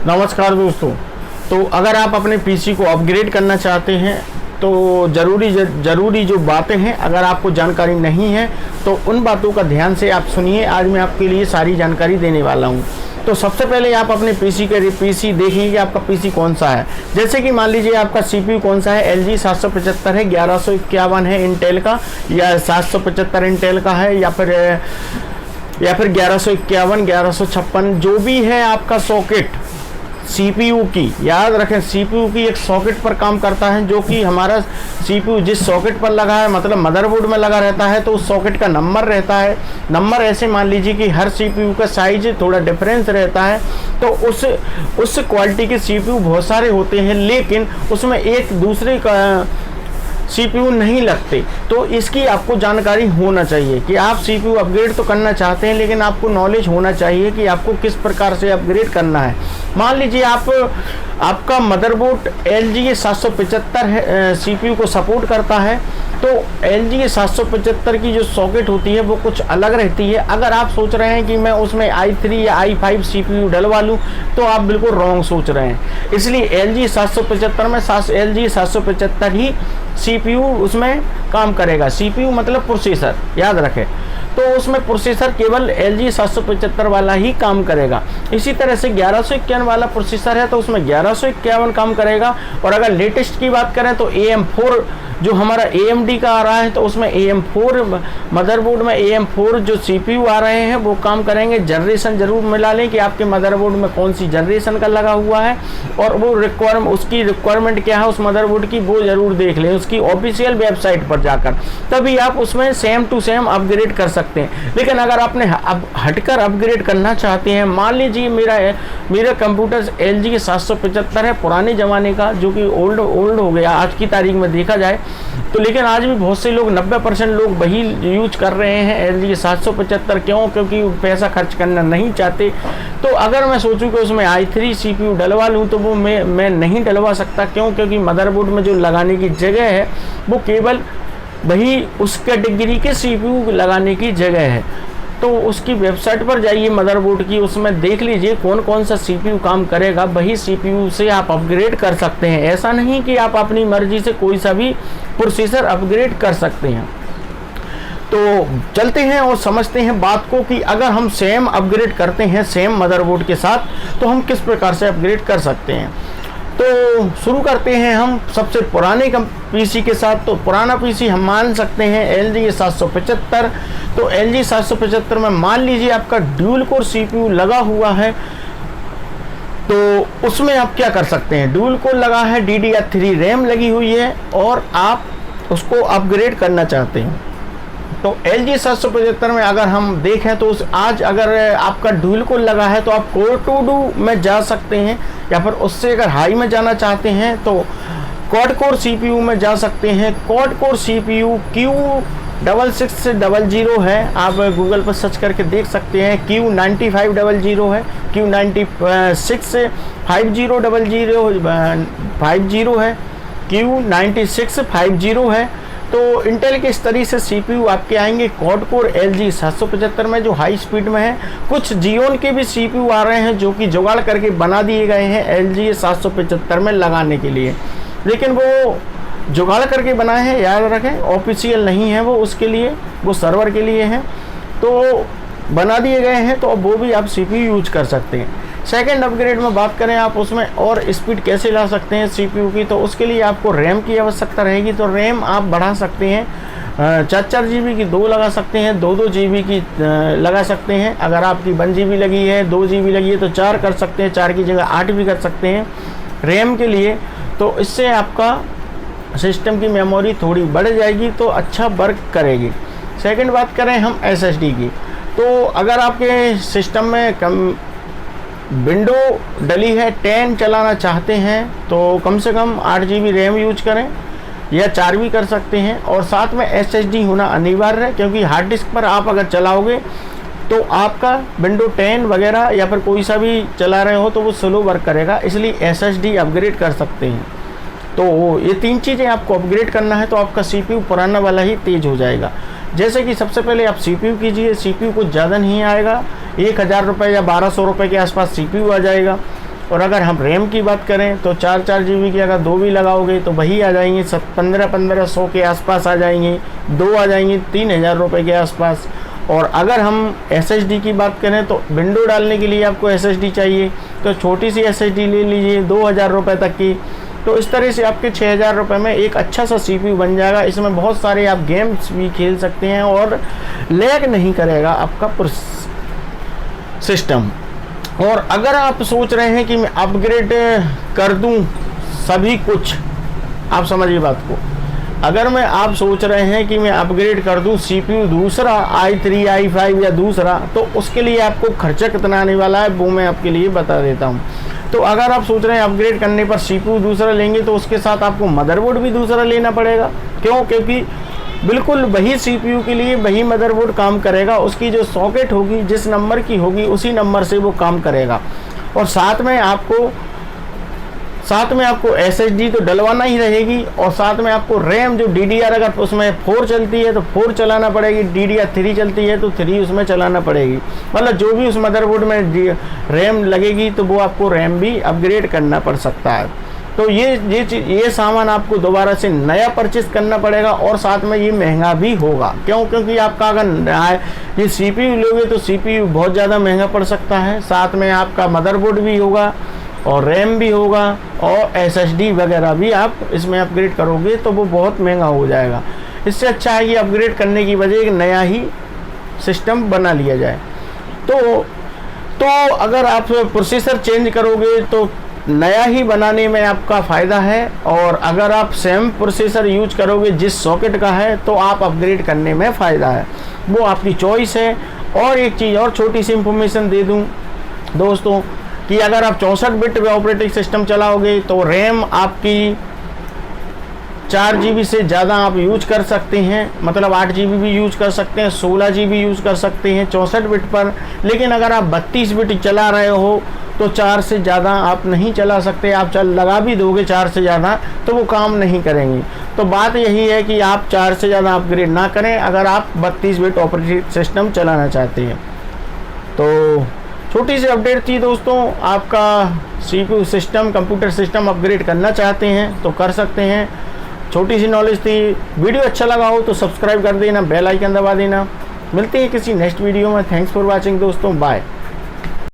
नमस्कार दोस्तों। तो अगर आप अपने पीसी को अपग्रेड करना चाहते हैं तो ज़रूरी जो बातें हैं, अगर आपको जानकारी नहीं है तो उन बातों का ध्यान से आप सुनिए। आज मैं आपके लिए सारी जानकारी देने वाला हूं। तो सबसे पहले आप अपने पीसी देखेंगे कि आपका पीसी कौन सा है। जैसे कि मान लीजिए आपका सीपीयू कौन सा है, LG 775 है, 1151 है इंटेल का, या 775 इंटेल का है, या फिर 1151, 1156, जो भी है आपका सॉकेट सीपीयू की। याद रखें, सीपीयू की एक सॉकेट पर काम करता है, जो कि हमारा सीपीयू जिस सॉकेट पर लगा है, मतलब मदरबोर्ड में लगा रहता है, तो उस सॉकेट का नंबर रहता है। नंबर ऐसे मान लीजिए कि हर सीपीयू का साइज थोड़ा डिफरेंस रहता है। तो उस क्वालिटी के सीपीयू बहुत सारे होते हैं, लेकिन उसमें एक दूसरे का सीपीयू नहीं लगते। तो इसकी आपको जानकारी होना चाहिए कि आप सीपीयू अपग्रेड तो करना चाहते हैं, लेकिन आपको नॉलेज होना चाहिए कि आपको किस प्रकार से अपग्रेड करना है। मान लीजिए आपका मदरबोर्ड LG 775 सीपीयू को सपोर्ट करता है, तो LG 775 की जो सॉकेट होती है वो कुछ अलग रहती है। अगर आप सोच रहे हैं कि मैं उसमें i3 या i5 सीपीयू डलवा लूँ, तो आप बिल्कुल रॉन्ग सोच रहे हैं। इसलिए LG 775 में LG 775 ही सीपीयू उसमें काम करेगा। सीपीयू मतलब प्रोसेसर, याद रखें। तो उसमें प्रोसेसर केवल LG 775 वाला ही काम करेगा। इसी तरह से 1151 वाला प्रोसेसर है तो उसमें 1151 काम करेगा। और अगर लेटेस्ट की बात करें तो AM4 जो हमारा AMD का आ रहा है, तो उसमें AM4 मदरबोर्ड में AM4 जो सीपीयू आ रहे हैं वो काम करेंगे। जनरेशन जरूर मिला लें कि आपके मदरबोर्ड में कौन सी जनरेशन का लगा हुआ है, और वो उसकी रिक्वायरमेंट क्या है उस मदरबोर्ड की, वो जरूर देख लें उसकी ऑफिशियल वेबसाइट पर जाकर, तभी आप उसमें सेम टू सेम अपग्रेड कर सकते हैं। लेकिन अगर आपने हटकर अपग्रेड करना चाहते हैं, मान लीजिए मेरा कंप्यूटर LG 775 है, पुराने ज़माने का, जो कि ओल्ड हो गया आज की तारीख में देखा जाए तो, लेकिन आज भी बहुत से लोग 90% लोग वही यूज कर रहे हैं LG 775। क्योंकि पैसा खर्च करना नहीं चाहते। तो अगर मैं सोचूं कि उसमें i3 सीपीयू डलवा लूं, तो वो मैं नहीं डलवा सकता। क्योंकि मदरबोर्ड में जो लगाने की जगह है वो केवल वही उस कैटेगरी के सीपीयू लगाने की जगह है। तो उसकी वेबसाइट पर जाइए मदरबोर्ड की, उसमें देख लीजिए कौन कौन सा सीपीयू काम करेगा, वही सीपीयू से आप अपग्रेड कर सकते हैं। ऐसा नहीं कि आप अपनी मर्जी से कोई सा भी प्रोसेसर अपग्रेड कर सकते हैं। तो चलते हैं और समझते हैं बात को कि अगर हम सेम अपग्रेड करते हैं सेम मदरबोर्ड के साथ, तो हम किस प्रकार से अपग्रेड कर सकते हैं। तो शुरू करते हैं हम सबसे पुराने पीसी के साथ। तो पुराना पीसी हम मान सकते हैं LG 775। तो LG 775 में मान लीजिए आपका ड्यूल कोर सीपीयू लगा हुआ है, तो उसमें आप क्या कर सकते हैं। ड्यूल कोर लगा है, DDR3 रैम लगी हुई है, और आप उसको अपग्रेड करना चाहते हैं। तो LG 775 में अगर हम देखें तो आज अगर आपका ड्यूल कोर लगा है तो आप कोर 2 में जा सकते हैं, या फिर उससे अगर हाई में जाना चाहते हैं तो क्वाड कोर सीपीयू में जा सकते हैं। क्वाड कोर सीपीयू Q6600 है, आप गूगल पर सर्च करके देख सकते हैं। Q9500 है, Q9650 है, Q9650 है। तो इंटेल के इस तरीके से सीपीयू आपके आएंगे क्वाड कोर LG 775 में, जो हाई स्पीड में है। कुछ जियोन के भी सीपीयू आ रहे हैं जो कि जुगाड़ करके बना दिए गए हैं LG 775 में लगाने के लिए, लेकिन वो जुगाड़ करके बनाए हैं, याद रखें, ऑफिशियल नहीं है वो, उसके लिए वो सर्वर के लिए है। तो बना दिए गए हैं, तो अब वो भी आप सीपीयू यूज कर सकते हैं। सेकंड अपग्रेड में बात करें आप उसमें और स्पीड कैसे ला सकते हैं सीपीयू की, तो उसके लिए आपको रैम की आवश्यकता रहेगी। तो रैम आप बढ़ा सकते हैं, 4 GB की 2 लगा सकते हैं, 2 GB की लगा सकते हैं। अगर आपकी 1 GB लगी है, 2 GB लगी है, तो 4 कर सकते हैं, 4 की जगह 8 भी कर सकते हैं रैम के लिए। तो इससे आपका सिस्टम की मेमोरी थोड़ी बढ़ जाएगी, तो अच्छा वर्क करेगी। सेकंड बात करें हम SSD की, तो अगर आपके सिस्टम में विंडो डली है 10 चलाना चाहते हैं, तो कम से कम 8 GB रैम यूज करें, या 4 भी कर सकते हैं। और साथ में SSD होना अनिवार्य है, क्योंकि हार्ड डिस्क पर आप अगर चलाओगे तो आपका विंडो 10 वगैरह या फिर कोई सा भी चला रहे हो तो वो स्लो वर्क करेगा, इसलिए SSD अपग्रेड कर सकते हैं। तो ये 3 चीज़ें आपको अपग्रेड करना है, तो आपका CPU पुराना वाला ही तेज़ हो जाएगा। जैसे कि सबसे पहले आप CPU कीजिए, CPU कुछ ज़्यादा नहीं आएगा, 1000 रुपये या 1200 रुपये के आसपास CPU आ जाएगा। और अगर हम रैम की बात करें तो 4 GB की अगर 2 भी लगाओगे तो वही आ जाएंगे 1500 के आसपास आ जाएंगे, 2 आ जाएंगे 3000 रुपये के आसपास। और अगर हम SSD की बात करें तो विंडो डालने के लिए आपको SSD चाहिए, तो छोटी सी SSD ले लीजिए 2000 रुपये तक की। तो इस तरह से आपके 6000 रुपये में एक अच्छा सा CPU बन जाएगा। इसमें बहुत सारे आप गेम्स भी खेल सकते हैं और लैग नहीं करेगा आपका सिस्टम। और अगर आप सोच रहे हैं कि मैं अपग्रेड कर दूं सभी कुछ, आप समझिए बात को, अगर आप सोच रहे हैं कि मैं अपग्रेड कर दूं CPU दूसरा i3 i5 या दूसरा, तो उसके लिए आपको खर्चा कितना आने वाला है वो मैं आपके लिए बता देता हूं। तो अगर आप सोच रहे हैं अपग्रेड करने पर CPU दूसरा लेंगे तो उसके साथ आपको मदरबोर्ड भी दूसरा लेना पड़ेगा। क्यों? क्योंकि बिल्कुल वही CPU के लिए वही मदरबोर्ड काम करेगा, उसकी जो सॉकेट होगी जिस नंबर की होगी उसी नंबर से वो काम करेगा। और साथ में आपको SSD तो डलवाना ही रहेगी, और साथ में आपको रैम जो DDR अगर उसमें 4 चलती है तो 4 चलाना पड़ेगी, DDR 3 चलती है तो 3 उसमें चलाना पड़ेगी। मतलब जो भी उस मदरबोर्ड में रैम लगेगी तो वो आपको रैम भी अपग्रेड करना पड़ सकता है। तो ये सामान आपको दोबारा से नया परचेस करना पड़ेगा, और साथ में ये महंगा भी होगा। क्यों? क्योंकि आपका अगर ये CPU लोगे तो CPU बहुत ज़्यादा महंगा पड़ सकता है, साथ में आपका मदरबोर्ड भी होगा और रैम भी होगा और SSD वगैरह भी आप इसमें अपग्रेड करोगे तो वो बहुत महंगा हो जाएगा। इससे अच्छा है कि अपग्रेड करने की वजह एक नया ही सिस्टम बना लिया जाए। तो अगर आप प्रोसेसर चेंज करोगे तो नया ही बनाने में आपका फ़ायदा है, और अगर आप सेम प्रोसेसर यूज करोगे जिस सॉकेट का है तो आप अपग्रेड करने में फ़ायदा है, वो आपकी चॉइस है। और एक चीज़ और छोटी सी इंफॉर्मेशन दे दूं दोस्तों कि अगर आप 64 बिट ऑपरेटिंग सिस्टम चलाओगे तो रैम आपकी 4 GB से ज़्यादा आप यूज कर सकते हैं, मतलब 8 GB भी यूज कर सकते हैं, 16 GB यूज कर सकते हैं 64 बिट पर। लेकिन अगर आप 32 बिट चला रहे हो तो 4 से ज़्यादा आप नहीं चला सकते। आप लगा भी दोगे 4 से ज़्यादा तो वो काम नहीं करेंगी। तो बात यही है कि आप 4 से ज़्यादा अपग्रेड ना करें अगर आप 32 बिट ऑपरेटिंग सिस्टम चलाना चाहते हैं। तो छोटी सी अपडेट थी दोस्तों, आपका CPU system, computer system upgrade करना चाहते हैं तो कर सकते हैं। छोटी सी नॉलेज थी। वीडियो अच्छा लगा हो तो सब्सक्राइब कर देना, बेल आइकन दबा देना। मिलते हैं किसी नेक्स्ट वीडियो में। थैंक्स फॉर वॉचिंग दोस्तों, बाय।